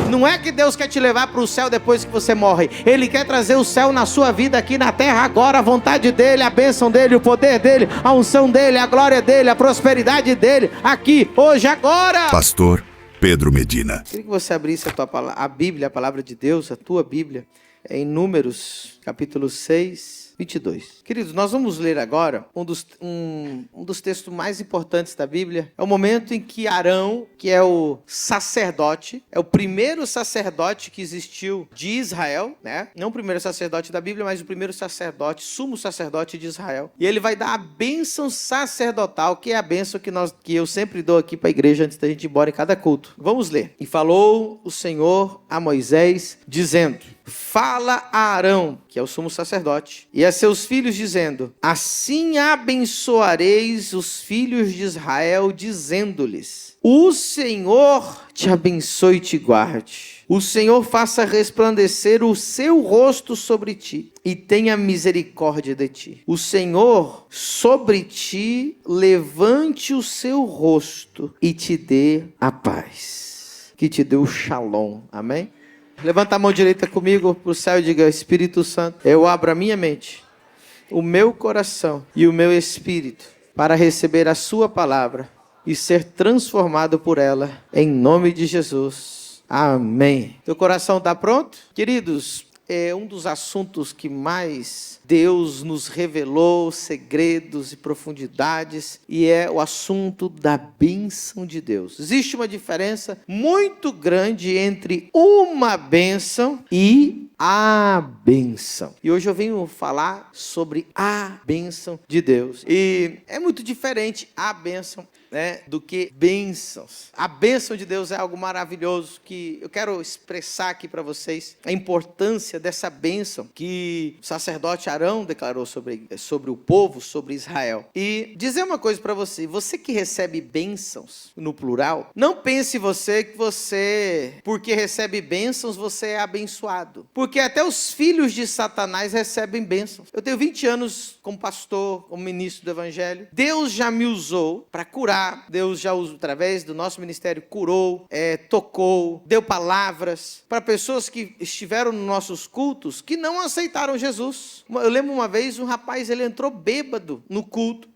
Não é que Deus quer te levar para o céu depois que você morre. Ele quer trazer o céu na sua vida aqui na terra agora. A vontade dele, a bênção dele, o poder dele, a unção dele, a glória dele, a prosperidade dele, aqui, hoje, agora. Pastor Pedro Medina. Queria que você abrisse a Bíblia, a palavra de Deus, a tua Bíblia, em Números, capítulo 6, 22. Queridos, nós vamos ler agora um dos textos mais importantes da Bíblia. É o momento em que Arão, que é o sacerdote, é o primeiro sacerdote que existiu de Israel, né? Não o primeiro sacerdote da Bíblia, mas o primeiro sacerdote, sumo sacerdote de Israel. E ele vai dar a bênção sacerdotal, que é a bênção que eu sempre dou aqui para a igreja antes da gente ir embora em cada culto. Vamos ler. E falou o Senhor a Moisés, dizendo: fala a Arão, que é o sumo sacerdote, e a seus filhos, dizendo: assim abençoareis os filhos de Israel, dizendo-lhes: o Senhor te abençoe e te guarde. O Senhor faça resplandecer o seu rosto sobre ti e tenha misericórdia de ti. O Senhor sobre ti levante o seu rosto e te dê a paz. Que te dê o shalom. Amém? Levanta a mão direita comigo para o céu e diga: Espírito Santo, eu abro a minha mente, o meu coração e o meu espírito para receber a sua palavra e ser transformado por ela, em nome de Jesus. Amém. Teu coração está pronto? Queridos, é um dos assuntos que mais Deus nos revelou, segredos e profundidades, e é o assunto da bênção de Deus. Existe uma diferença muito grande entre uma bênção e a bênção. E hoje eu venho falar sobre a bênção de Deus. E é muito diferente a bênção, né, do que bênçãos. A bênção de Deus é algo maravilhoso que eu quero expressar aqui para vocês, a importância dessa bênção que o sacerdote Arão declarou sobre o povo, sobre Israel. E dizer uma coisa para você que recebe bênçãos no plural, não pense que você, porque recebe bênçãos, você é abençoado. Porque até os filhos de Satanás recebem bênçãos. Eu tenho 20 anos como pastor, como ministro do evangelho. Deus já me usou para curar. Deus já usou, através do nosso ministério, curou, tocou, deu palavras para pessoas que estiveram nos nossos cultos que não aceitaram Jesus. Eu lembro uma vez, um rapaz, ele entrou bêbado no culto.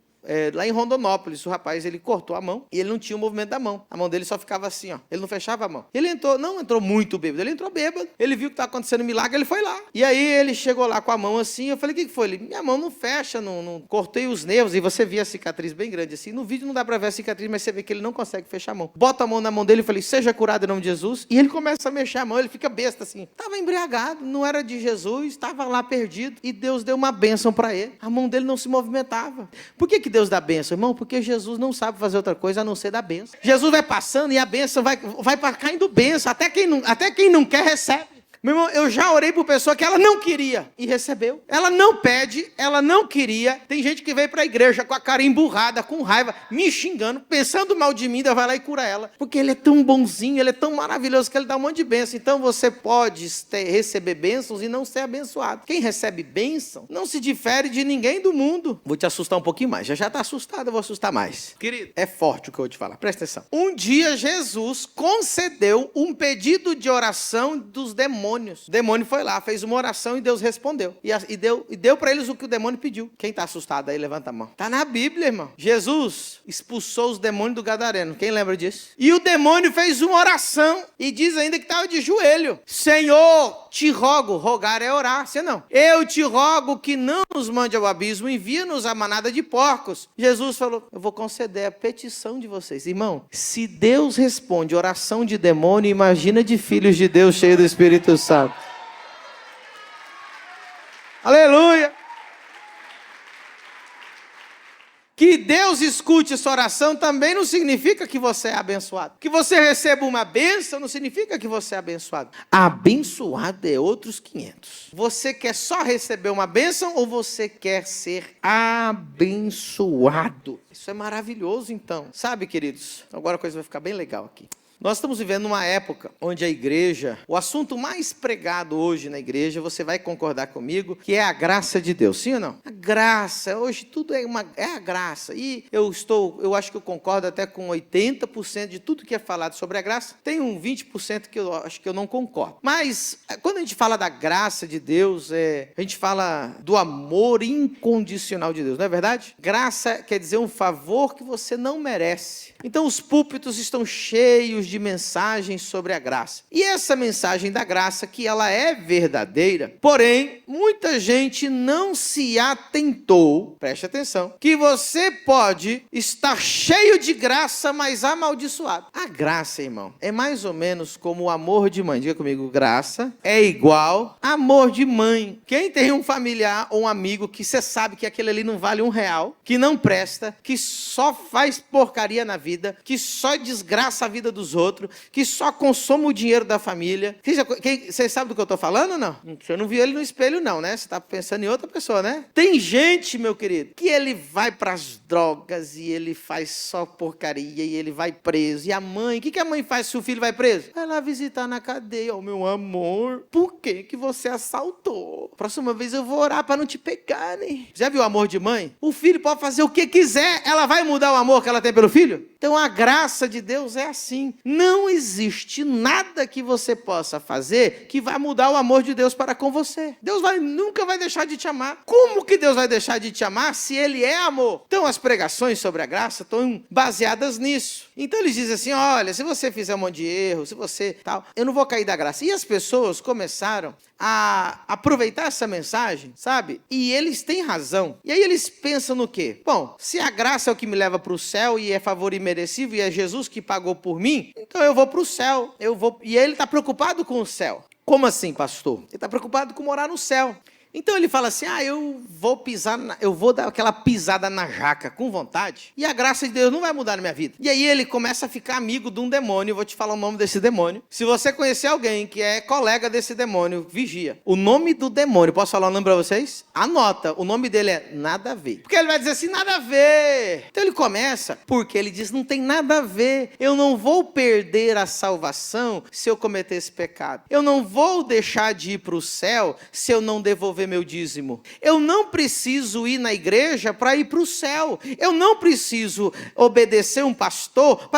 Lá em Rondonópolis, o rapaz, ele cortou a mão e ele não tinha o movimento da mão. A mão dele só ficava assim, ó. Ele não fechava a mão. Ele não entrou muito bêbado, ele entrou bêbado. Ele viu que estava acontecendo um milagre, ele foi lá. E aí ele chegou lá com a mão assim, eu falei: o que foi? Ele: minha mão não fecha, não cortei os nervos. E você via a cicatriz bem grande assim. No vídeo não dá para ver a cicatriz, mas você vê que ele não consegue fechar a mão. Bota a mão na mão dele e falei: seja curado em nome de Jesus. E ele começa a mexer a mão, ele fica besta assim. Estava embriagado, não era de Jesus, estava lá perdido. E Deus deu uma bênção para ele. A mão dele não se movimentava. Por que Deus dá bênção, irmão? Porque Jesus não sabe fazer outra coisa a não ser dar bênção. Jesus vai passando e a bênção vai caindo bênção. Até quem não quer recebe. Meu irmão, eu já orei por pessoa que ela não queria e recebeu. Ela não pede, ela não queria. Tem gente que veio para a igreja com a cara emburrada, com raiva, me xingando, pensando mal de mim, ainda vai lá e cura ela. Porque ele é tão bonzinho, ele é tão maravilhoso que ele dá um monte de bênção. Então você pode receber bênçãos e não ser abençoado. Quem recebe bênção não se difere de ninguém do mundo. Vou te assustar um pouquinho mais. Já está assustado, eu vou assustar mais. Querido, é forte o que eu vou te falar. Presta atenção. Um dia Jesus concedeu um pedido de oração dos demônios. O demônio foi lá, fez uma oração e Deus respondeu. E deu para eles o que o demônio pediu. Quem está assustado aí, levanta a mão. Está na Bíblia, irmão. Jesus expulsou os demônios do Gadareno. Quem lembra disso? E o demônio fez uma oração e diz ainda que estava de joelho. Senhor, te rogo. Rogar é orar, você não. Eu te rogo que não nos mande ao abismo, envia-nos a manada de porcos. Jesus falou: eu vou conceder a petição de vocês. Irmão, se Deus responde oração de demônio, imagina de filhos de Deus cheios do Espírito Santo. Aleluia! Que Deus escute essa oração também não significa que você é abençoado. Que você receba uma bênção não significa que você é abençoado. Abençoado é outros 500. Você quer só receber uma bênção ou você quer ser abençoado? Isso é maravilhoso, então. Sabe, queridos? Agora a coisa vai ficar bem legal aqui. Nós estamos vivendo uma época onde a igreja, o assunto mais pregado hoje na igreja, você vai concordar comigo, que é a graça de Deus, sim ou não? A graça, hoje tudo é a graça. E eu acho que eu concordo até com 80% de tudo que é falado sobre a graça. Tem um 20% que eu acho que eu não concordo. Mas quando a gente fala da graça de Deus, a gente fala do amor incondicional de Deus, não é verdade? Graça quer dizer um favor que você não merece. Então os púlpitos estão cheios de mensagens sobre a graça. E essa mensagem da graça, que ela é verdadeira, porém, muita gente não se atentou, preste atenção, que você pode estar cheio de graça, mas amaldiçoado. A graça, irmão, é mais ou menos como o amor de mãe. Diga comigo, graça é igual amor de mãe. Quem tem um familiar ou um amigo que você sabe que aquele ali não vale R$1, que não presta, que só faz porcaria na vida, que só desgraça a vida dos outros, que só consome o dinheiro da família. Você sabe do que eu estou falando ou não? Você não viu ele no espelho não, né? Você está pensando em outra pessoa, né? Tem gente, meu querido, que ele vai para as drogas e ele faz só porcaria e ele vai preso. E a mãe, o que a mãe faz se o filho vai preso? Vai lá visitar na cadeia. Oh, meu amor, por que você assaltou? Próxima vez eu vou orar para não te pegar, né? Já viu o amor de mãe? O filho pode fazer o que quiser, ela vai mudar o amor que ela tem pelo filho? Então a graça de Deus é assim. Não existe nada que você possa fazer que vai mudar o amor de Deus para com você. Deus nunca vai deixar de te amar. Como que Deus vai deixar de te amar se Ele é amor? Então as pregações sobre a graça estão baseadas nisso. Então eles dizem assim, olha, se você fizer um monte de erro, se você tal, eu não vou cair da graça. E as pessoas começaram a aproveitar essa mensagem, sabe? E eles têm razão. E aí eles pensam no quê? Bom, se a graça é o que me leva para o céu e é favor imerecido e é Jesus que pagou por mim, então eu vou para o céu. E ele está preocupado com o céu. Como assim, pastor? Ele está preocupado com morar no céu. Então ele fala assim, eu vou dar aquela pisada na jaca com vontade, e a graça de Deus não vai mudar na minha vida. E aí ele começa a ficar amigo de um demônio. Eu vou te falar o nome desse demônio. Se você conhecer alguém que é colega desse demônio, vigia. O nome do demônio, posso falar o nome para vocês? Anota, o nome dele é nada a ver. Porque ele vai dizer assim, nada a ver. Então ele começa, porque ele diz, não tem nada a ver. Eu não vou perder a salvação se eu cometer esse pecado. Eu não vou deixar de ir para o céu se eu não devolver meu dízimo. Eu não preciso ir na igreja para ir para o céu. Eu não preciso obedecer um pastor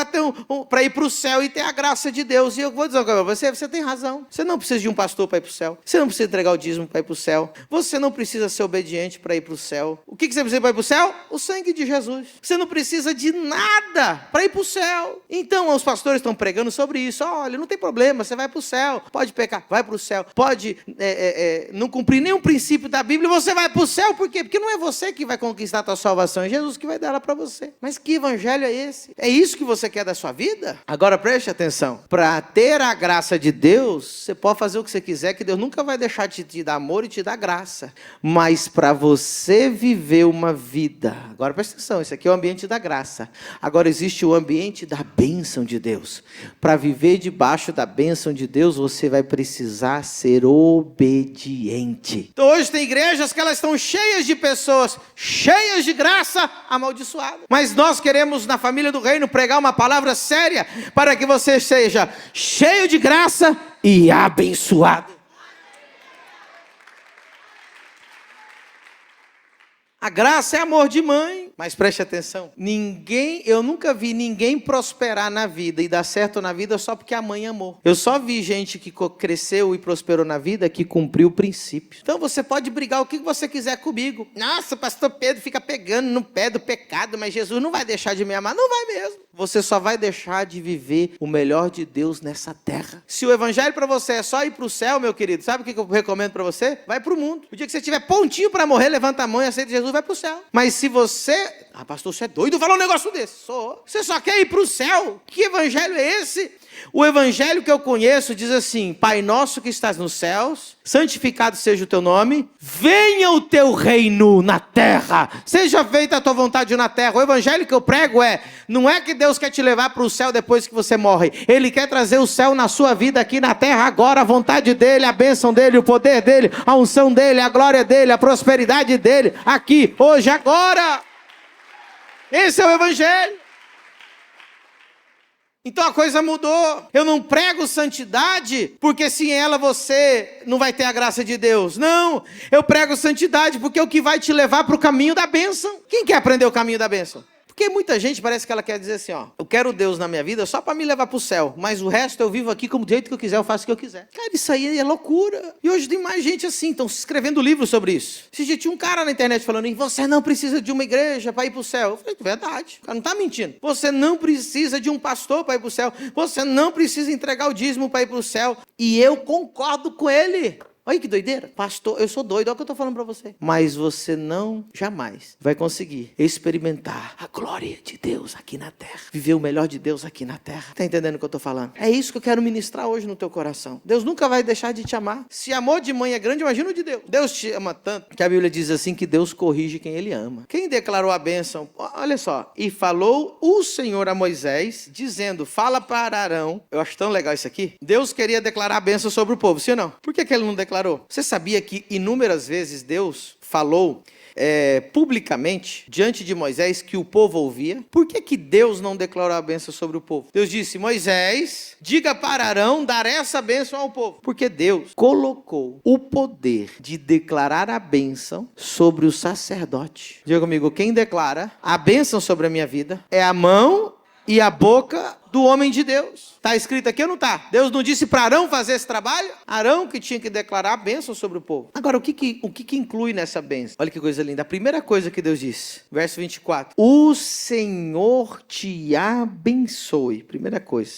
para ir para o céu e ter a graça de Deus. E eu vou dizer uma coisa para você, você tem razão. Você não precisa de um pastor para ir para o céu. Você não precisa entregar o dízimo para ir para o céu. Você não precisa ser obediente para ir para o céu. O que você precisa para ir para o céu? O sangue de Jesus. Você não precisa de nada para ir para o céu. Então os pastores estão pregando sobre isso. Olha, não tem problema, você vai para o céu. Pode pecar, vai para o céu. Pode não cumprir nenhum princípio da Bíblia, você vai para o céu. Por quê? Porque não é você que vai conquistar a tua salvação, é Jesus que vai dar ela para você. Mas que evangelho é esse? É isso que você quer da sua vida? Agora preste atenção, para ter a graça de Deus, você pode fazer o que você quiser, que Deus nunca vai deixar de te dar amor e te dar graça. Mas para você viver uma vida, agora preste atenção, esse aqui é o ambiente da graça. Agora existe o ambiente da bênção de Deus. Para viver debaixo da bênção de Deus, você vai precisar ser obediente. Então hoje tem igrejas que elas estão cheias de pessoas, cheias de graça, amaldiçoadas. Mas nós queremos, na família do reino, pregar uma palavra séria para que você seja cheio de graça e abençoado. A graça é amor de mãe, mas preste atenção. Eu nunca vi ninguém prosperar na vida e dar certo na vida só porque a mãe amou. Eu só vi gente que cresceu e prosperou na vida que cumpriu o princípio. Então você pode brigar o que você quiser comigo. Nossa, pastor Pedro fica pegando no pé do pecado, mas Jesus não vai deixar de me amar. Não vai mesmo. Você só vai deixar de viver o melhor de Deus nessa terra. Se o evangelho para você é só ir para o céu, meu querido, sabe o que eu recomendo para você? Vai para o mundo. O dia que você tiver pontinho para morrer, levanta a mão e aceita Jesus, vai para o céu. Mas se você... pastor, você é doido falar um negócio desse? Sou. Você só quer ir para o céu? Que evangelho é esse? O evangelho que eu conheço diz assim: Pai nosso que estás nos céus, santificado seja o teu nome, venha o teu reino na terra, seja feita a tua vontade na terra. O evangelho que eu prego não é que Deus quer te levar para o céu depois que você morre. Ele quer trazer o céu na sua vida aqui na terra agora, a vontade dele, a bênção dele, o poder dele, a unção dele, a glória dele, a prosperidade dele, aqui, hoje, agora. Esse é o evangelho. Então a coisa mudou. Eu não prego santidade porque sem ela você não vai ter a graça de Deus. Não, eu prego santidade porque é o que vai te levar para o caminho da bênção. Quem quer aprender o caminho da bênção? Porque muita gente parece que ela quer dizer assim, ó, eu quero Deus na minha vida só para me levar para o céu, mas o resto eu vivo aqui como do jeito que eu quiser, eu faço o que eu quiser. Cara, isso aí é loucura. E hoje tem mais gente assim, estão escrevendo livros sobre isso. Esse dia tinha um cara na internet falando, você não precisa de uma igreja para ir para o céu. Eu falei, verdade, o cara não está mentindo. Você não precisa de um pastor para ir para o céu. Você não precisa entregar o dízimo para ir para o céu. E eu concordo com ele. Olha que doideira. Pastor, eu sou doido, olha o que eu estou falando para você. Mas você não, jamais, vai conseguir experimentar a glória de Deus aqui na terra. Viver o melhor de Deus aqui na terra. Está entendendo o que eu estou falando? É isso que eu quero ministrar hoje no teu coração. Deus nunca vai deixar de te amar. Se amor de mãe é grande, imagina o de Deus. Deus te ama tanto que a Bíblia diz assim que Deus corrige quem Ele ama. Quem declarou a bênção? Olha só. E falou o Senhor a Moisés, dizendo, fala para Arão. Eu acho tão legal isso aqui. Deus queria declarar a bênção sobre o povo, sim ou não? Por que Ele não declarou? Você sabia que inúmeras vezes Deus falou publicamente diante de Moisés que o povo ouvia? Por que Deus não declarou a bênção sobre o povo? Deus disse, Moisés, diga para Arão dar essa bênção ao povo. Porque Deus colocou o poder de declarar a bênção sobre o sacerdote. Diga comigo, quem declara a bênção sobre a minha vida é a mão e a boca do homem de Deus. Está escrito aqui ou não está? Deus não disse para Arão fazer esse trabalho? Arão que tinha que declarar a bênção sobre o povo. Agora, o que inclui nessa bênção? Olha que coisa linda. A primeira coisa que Deus disse, verso 24. O Senhor te abençoe. Primeira coisa.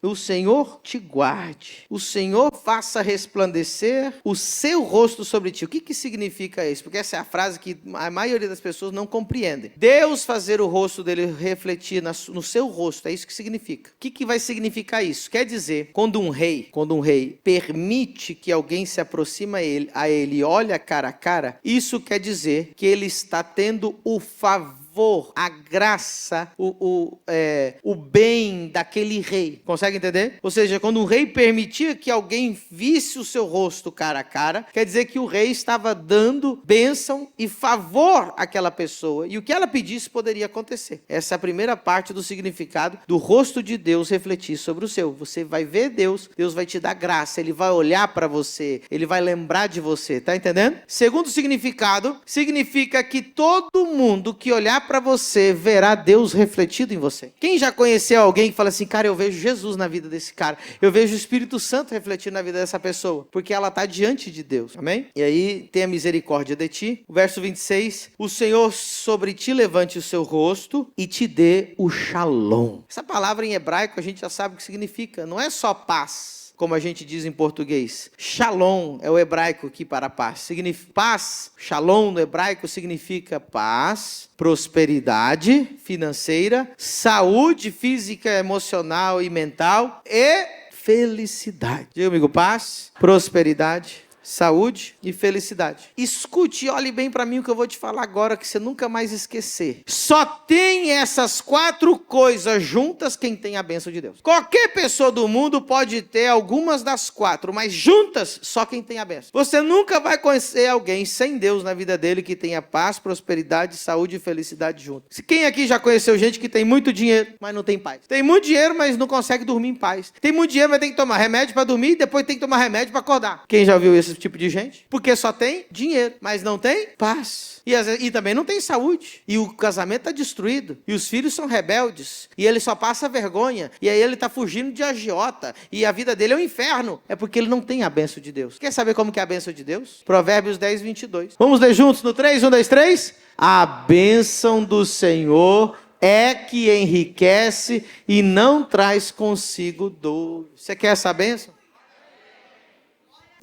O Senhor te guarde. O Senhor faça resplandecer o seu rosto sobre ti. O que significa isso? Porque essa é a frase que a maioria das pessoas não compreendem. Deus fazer o rosto dele refletir no seu rosto. É isso que significa. O que vai significar isso? Quer dizer, quando um rei permite que alguém se aproxime a ele e olha cara a cara, isso quer dizer que ele está tendo o favor, a graça, o bem daquele rei. Consegue entender? Ou seja, quando um rei permitia que alguém visse o seu rosto cara a cara, quer dizer que o rei estava dando bênção e favor àquela pessoa. E o que ela pedisse poderia acontecer. Essa é a primeira parte do significado do rosto de Deus refletir sobre o seu. Você vai ver Deus, Deus vai te dar graça, Ele vai olhar para você, Ele vai lembrar de você. Tá entendendo? Segundo significado, significa que todo mundo que olhar para você verá Deus refletido em você. Quem já conheceu alguém que fala assim, cara, eu vejo Jesus na vida desse cara, eu vejo o Espírito Santo refletido na vida dessa pessoa, porque ela está diante de Deus, amém? E aí, tenha misericórdia de ti. O verso 26, o Senhor sobre ti levante o seu rosto e te dê o shalom. Essa palavra em hebraico a gente já sabe o que significa, não é só paz, como a gente diz em português. Shalom é o hebraico aqui para paz. Significa paz, shalom no hebraico significa paz, prosperidade financeira, saúde física, emocional e mental e felicidade. Diga comigo, paz, prosperidade, saúde e felicidade. Escute e olhe bem para mim o que eu vou te falar agora, que você nunca mais esquecer. Só tem essas 4 coisas juntas quem tem a bênção de Deus. Qualquer pessoa do mundo pode ter algumas das 4, mas juntas só quem tem a bênção. Você nunca vai conhecer alguém sem Deus na vida dele que tenha paz, prosperidade, saúde e felicidade juntos. Quem aqui já conheceu gente que tem muito dinheiro, mas não tem paz? Tem muito dinheiro, mas não consegue dormir em paz. Tem muito dinheiro, mas tem que tomar remédio para dormir e depois tem que tomar remédio para acordar. Quem já viu esse tipo de gente? Porque só tem dinheiro, mas não tem paz. E também não tem saúde. E o casamento está destruído. E os filhos são rebeldes. E ele só passa vergonha. E aí ele está fugindo de agiota. E a vida dele é um inferno. É porque ele não tem a bênção de Deus. Quer saber como que é a bênção de Deus? Provérbios 10, 22. Vamos ler juntos no 3? 1, 2, 3. A bênção do Senhor é que enriquece e não traz consigo dor. Você quer essa bênção?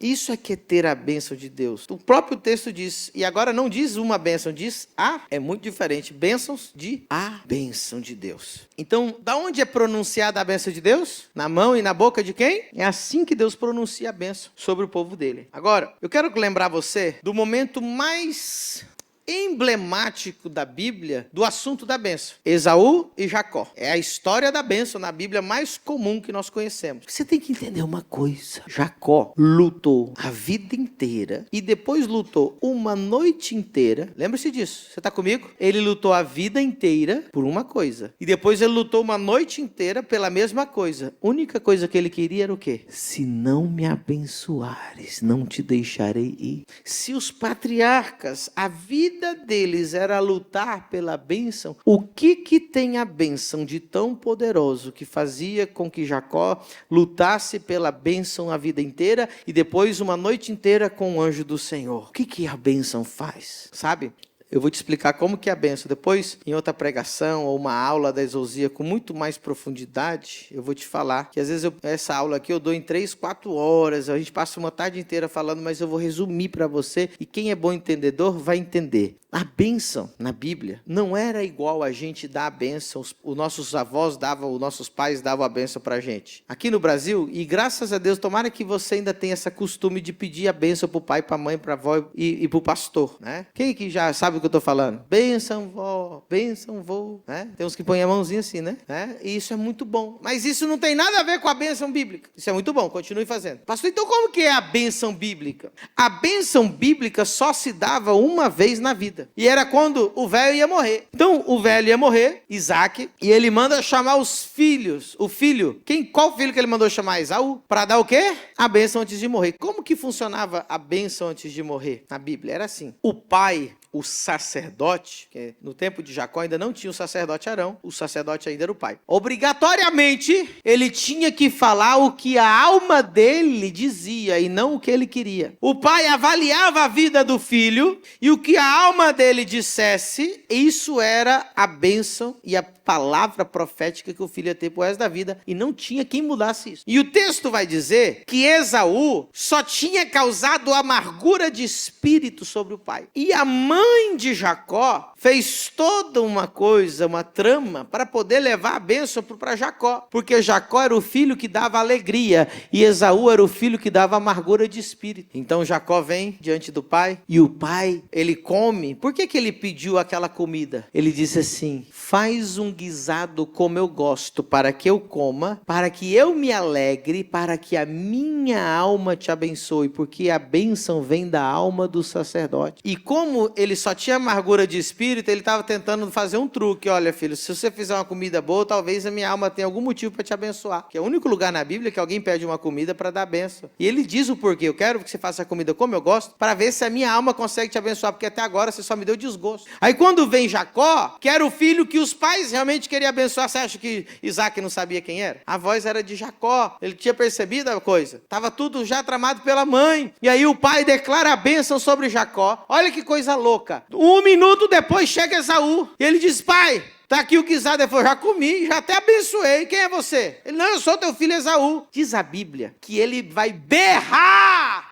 Isso é que é ter a bênção de Deus. O próprio texto diz, e agora não diz uma bênção, diz a, é muito diferente, bênçãos de a bênção de Deus. Então, da onde é pronunciada a bênção de Deus? Na mão e na boca de quem? É assim que Deus pronuncia a bênção sobre o povo dele. Agora, eu quero lembrar você do momento mais emblemático da Bíblia do assunto da bênção. Esaú e Jacó. É a história da bênção na Bíblia mais comum que nós conhecemos. Você tem que entender uma coisa. Jacó lutou a vida inteira e depois lutou uma noite inteira. Lembre-se disso. Você está comigo? Ele lutou a vida inteira por uma coisa. E depois ele lutou uma noite inteira pela mesma coisa. A única coisa que ele queria era o quê? Se não me abençoares, não te deixarei ir. Se os patriarcas, a vida deles era lutar pela bênção, o que tem a bênção de tão poderoso que fazia com que Jacó lutasse pela bênção a vida inteira e depois uma noite inteira com o anjo do Senhor? O que a bênção faz? Sabe? Eu vou te explicar como que é a bênção. Depois, em outra pregação ou uma aula da exousia com muito mais profundidade, eu vou te falar que às vezes essa aula aqui eu dou em 3, 4 horas, a gente passa uma tarde inteira falando, mas eu vou resumir para você e quem é bom entendedor vai entender. A bênção na Bíblia não era igual a gente dar a bênção, os nossos avós davam, os nossos pais davam a bênção para a gente. Aqui no Brasil, e graças a Deus, tomara que você ainda tenha essa costume de pedir a bênção para o pai, para a mãe, para a avó e para o pastor, né? Quem que já sabe o que eu estou falando? Bênção, vó, bênção, vô, né? Tem uns que põem a mãozinha assim, né? E isso é muito bom. Mas isso não tem nada a ver com a bênção bíblica. Isso é muito bom, continue fazendo. Pastor, então como que é a bênção bíblica? A bênção bíblica só se dava uma vez na vida. E era quando o velho ia morrer. Então, o velho ia morrer, Isaac, e ele manda chamar os filhos. O filho, qual filho que ele mandou chamar? Esaú. Para dar o quê? A bênção antes de morrer. Como que funcionava a bênção antes de morrer na Bíblia? Era assim. O pai, o sacerdote, que no tempo de Jacó ainda não tinha o sacerdote Arão, o sacerdote ainda era o pai. Obrigatoriamente, ele tinha que falar o que a alma dele dizia e não o que ele queria. O pai avaliava a vida do filho e o que a alma dele dissesse, isso era a bênção e a palavra profética que o filho ia ter pro resto da vida e não tinha quem mudasse isso. E o texto vai dizer que Esaú só tinha causado amargura de espírito sobre o pai. E a mãe de Jacó fez toda uma coisa, uma trama, para poder levar a bênção para Jacó. Porque Jacó era o filho que dava alegria e Esaú era o filho que dava amargura de espírito. Então Jacó vem diante do pai e o pai, ele come. Por que ele pediu aquela comida? Ele disse assim: faz um guisado como eu gosto, para que eu coma, para que eu me alegre, para que a minha alma te abençoe, porque a bênção vem da alma do sacerdote. E como ele só tinha amargura de espírito, ele estava tentando fazer um truque. Olha, filho, se você fizer uma comida boa, talvez a minha alma tenha algum motivo para te abençoar. Que é o único lugar na Bíblia que alguém pede uma comida para dar bênção. E ele diz o porquê. Eu quero que você faça a comida como eu gosto, para ver se a minha alma consegue te abençoar, porque até agora você só me deu desgosto. Aí quando vem Jacó, que era o filho que os pais realmente queriam abençoar, você acha que Isaac não sabia quem era? A voz era de Jacó. Ele tinha percebido a coisa. Estava tudo já tramado pela mãe. E aí o pai declara a bênção sobre Jacó. Olha que coisa louca. 1 minuto depois chega Esaú. E ele diz: pai, tá aqui o guisado. Ele falou: já comi, já até abençoei. Quem é você? Ele: não, eu sou teu filho Esaú. Diz a Bíblia que ele vai berrar,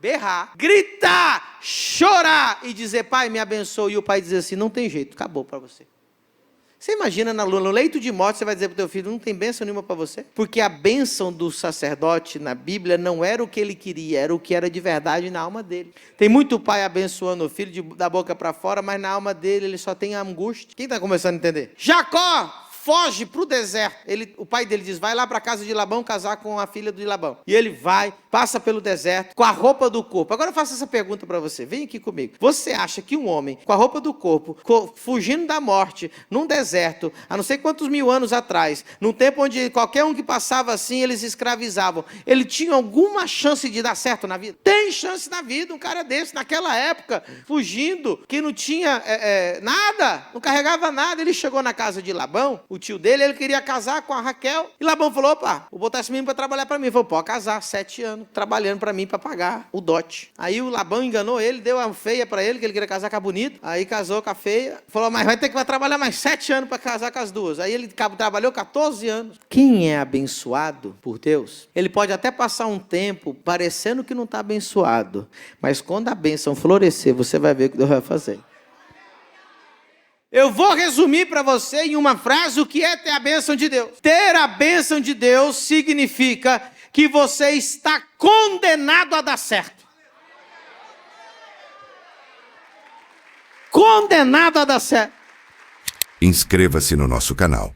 gritar, chorar e dizer: pai, me abençoe. E o pai diz assim: não tem jeito, acabou para você. Você imagina no leito de morte, você vai dizer para o teu filho: não tem bênção nenhuma para você? Porque a bênção do sacerdote na Bíblia não era o que ele queria, era o que era de verdade na alma dele. Tem muito pai abençoando o filho da boca para fora, mas na alma dele ele só tem angústia. Quem está começando a entender? Jacó foge para o deserto. O pai dele diz: vai lá para a casa de Labão casar com a filha de Labão. E ele vai, passa pelo deserto com a roupa do corpo. Agora eu faço essa pergunta para você. Vem aqui comigo. Você acha que um homem com a roupa do corpo, fugindo da morte, num deserto, há não sei quantos mil anos atrás, num tempo onde qualquer um que passava assim, eles escravizavam, ele tinha alguma chance de dar certo na vida? Tem chance na vida um cara desse, naquela época, fugindo, que não tinha nada, não carregava nada. Ele chegou na casa de Labão, o tio dele, ele queria casar com a Raquel. E Labão falou: opa, vou botar esse menino para trabalhar para mim. Ele falou: pode casar, 7 anos, trabalhando para mim, para pagar o dote. Aí o Labão enganou ele, deu a feia para ele, que ele queria casar com a bonita. Aí casou com a feia. Falou: mas vai ter que trabalhar mais 7 anos para casar com as duas. Aí ele trabalhou 14 anos. Quem é abençoado por Deus, ele pode até passar um tempo parecendo que não está abençoado. Mas quando a bênção florescer, você vai ver o que Deus vai fazer. Eu vou resumir para você em uma frase o que é ter a bênção de Deus. Ter a bênção de Deus significa que você está condenado a dar certo. condenado a dar certo. Inscreva-se no nosso canal.